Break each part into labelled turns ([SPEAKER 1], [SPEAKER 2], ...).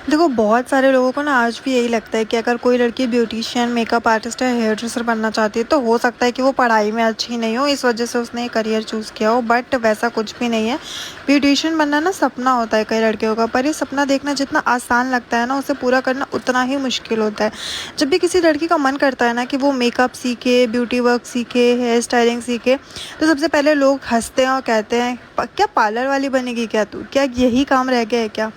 [SPEAKER 1] देखो, बहुत सारे लोगों को ना आज भी यही लगता है कि अगर कोई लड़की ब्यूटिशियन, मेकअप आर्टिस्ट या हेयर ड्रेसर बनना चाहती है तो हो सकता है कि वो पढ़ाई में अच्छी नहीं हो, इस वजह से उसने ये करियर चूज़ किया हो। बट वैसा कुछ भी नहीं है। ब्यूटिशियन बनना ना सपना होता है कई लड़कियों का, पर ये सपना देखना जितना आसान लगता है ना, उसे पूरा करना उतना ही मुश्किल होता है। जब भी किसी लड़की का मन करता है ना कि वो मेकअप सीखे, ब्यूटी वर्क सीखे, हेयर स्टाइलिंग सीखे, तो सबसे पहले लोग हंसते हैं और कहते हैं, क्या पार्लर वाली बनेगी क्या तू? क्या यही काम रह गया है क्या?"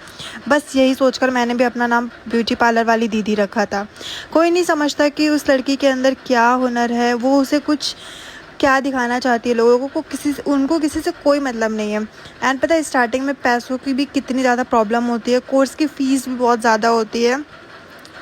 [SPEAKER 1] बस यही सोचकर मैंने भी अपना नाम ब्यूटी पार्लर वाली दीदी रखा था। कोई नहीं समझता कि उस लड़की के अंदर क्या हुनर है, वो उसे कुछ क्या दिखाना चाहती है लोगों को, उनको किसी से कोई मतलब नहीं है। एंड पता है, स्टार्टिंग में पैसों की भी कितनी ज़्यादा प्रॉब्लम होती है, कोर्स की फ़ीस भी बहुत ज़्यादा होती है।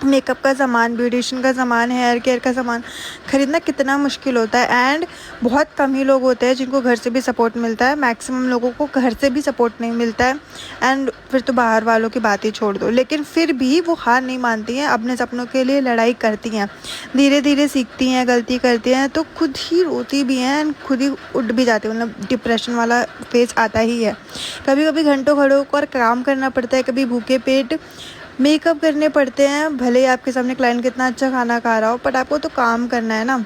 [SPEAKER 1] मेकअप का सामान, ब्यूटिशियन का सामान, हेयर केयर का सामान खरीदना कितना मुश्किल होता है। एंड बहुत कम ही लोग होते हैं जिनको घर से भी सपोर्ट मिलता है, मैक्सिमम लोगों को घर से भी सपोर्ट नहीं मिलता है। एंड फिर तो बाहर वालों की बात ही छोड़ दो, लेकिन फिर भी वो हार नहीं मानती हैं, अपने सपनों के लिए लड़ाई करती हैं, धीरे धीरे सीखती हैं, गलती करती हैं तो खुद ही रोती भी हैं एंड खुद ही उठ भी जाती हैं। मतलब डिप्रेशन वाला फेज आता ही है। कभी कभी घंटों खड़े होकर काम करना पड़ता है, कभी भूखे पेट मेकअप करने पड़ते हैं। भले ही आपके सामने क्लाइंट कितना अच्छा खाना खा रहा हो, बट आपको तो काम करना है ना।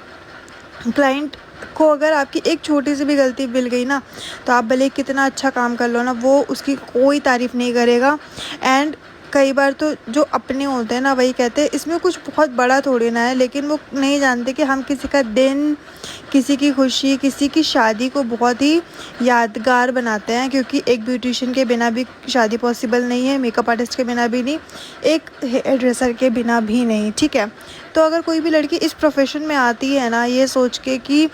[SPEAKER 1] क्लाइंट को अगर आपकी एक छोटी सी भी गलती मिल गई ना, तो आप भले कितना अच्छा काम कर लो ना, वो उसकी कोई तारीफ़ नहीं करेगा। एंड कई बार तो जो अपने होते हैं ना, वही कहते हैं इसमें कुछ बहुत बड़ा थोड़ी ना है, लेकिन वो नहीं जानते कि हम किसी का दिन, किसी की खुशी, किसी की शादी को बहुत ही यादगार बनाते हैं। क्योंकि एक ब्यूटिशियन के बिना भी शादी पॉसिबल नहीं है, मेकअप आर्टिस्ट के बिना भी नहीं, एक हेयर ड्रेसर के बिना भी नहीं, ठीक है। तो अगर कोई भी लड़की इस प्रोफेशन में आती है ना, ये सोच के कि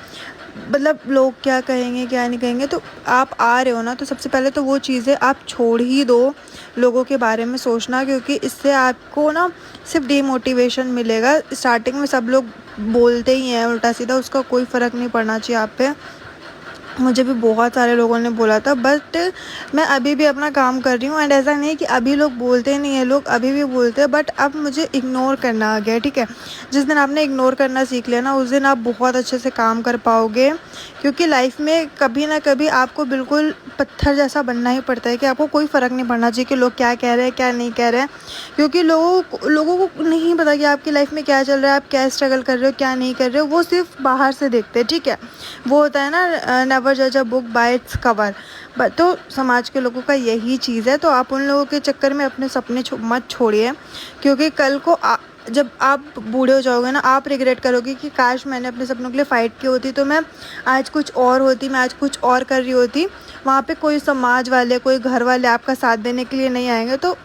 [SPEAKER 1] मतलब लोग क्या कहेंगे क्या नहीं कहेंगे, तो आप आ रहे हो ना, तो सबसे पहले तो वो चीज़ें आप छोड़ ही दो, लोगों के बारे में सोचना। क्योंकि इससे आपको ना सिर्फ डीमोटिवेशन मिलेगा। स्टार्टिंग में सब लोग बोलते ही हैं उल्टा सीधा, उसका कोई फ़र्क नहीं पड़ना चाहिए आप पे। मुझे भी बहुत सारे लोगों ने बोला था, बट मैं अभी भी अपना काम कर रही हूँ। एंड ऐसा नहीं है कि अभी लोग बोलते नहीं हैं, लोग अभी भी बोलते हैं, बट अब मुझे इग्नोर करना आ गया है, ठीक है। जिस दिन आपने इग्नोर करना सीख लिया ना, उस दिन आप बहुत अच्छे से काम कर पाओगे। क्योंकि लाइफ में कभी ना कभी आपको बिल्कुल पत्थर जैसा बनना ही पड़ता है कि आपको कोई फ़र्क नहीं पड़ना चाहिए कि लोग क्या कह रहे हैं क्या नहीं कह रहे हैं। क्योंकि लोगों को नहीं पता कि आपकी लाइफ में क्या चल रहा है, आप क्या स्ट्रगल कर रहे हो क्या नहीं कर रहे हो, वो सिर्फ बाहर से देखते हैं, ठीक है। वो होता है ना, नेवर जज a book by its cover. तो समाज के लोगों का यही चीज़ है। तो आप उन लोगों के चक्कर में अपने सपने मत छोड़िए। क्योंकि कल को जब आप बूढ़े हो जाओगे ना, आप रिग्रेट करोगे कि काश मैंने अपने सपनों के लिए फ़ाइट की होती, तो मैं आज कुछ और होती, मैं आज कुछ और कर रही होती। वहाँ पे कोई समाज वाले, कोई घर वाले आपका साथ देने के लिए नहीं आएंगे। तो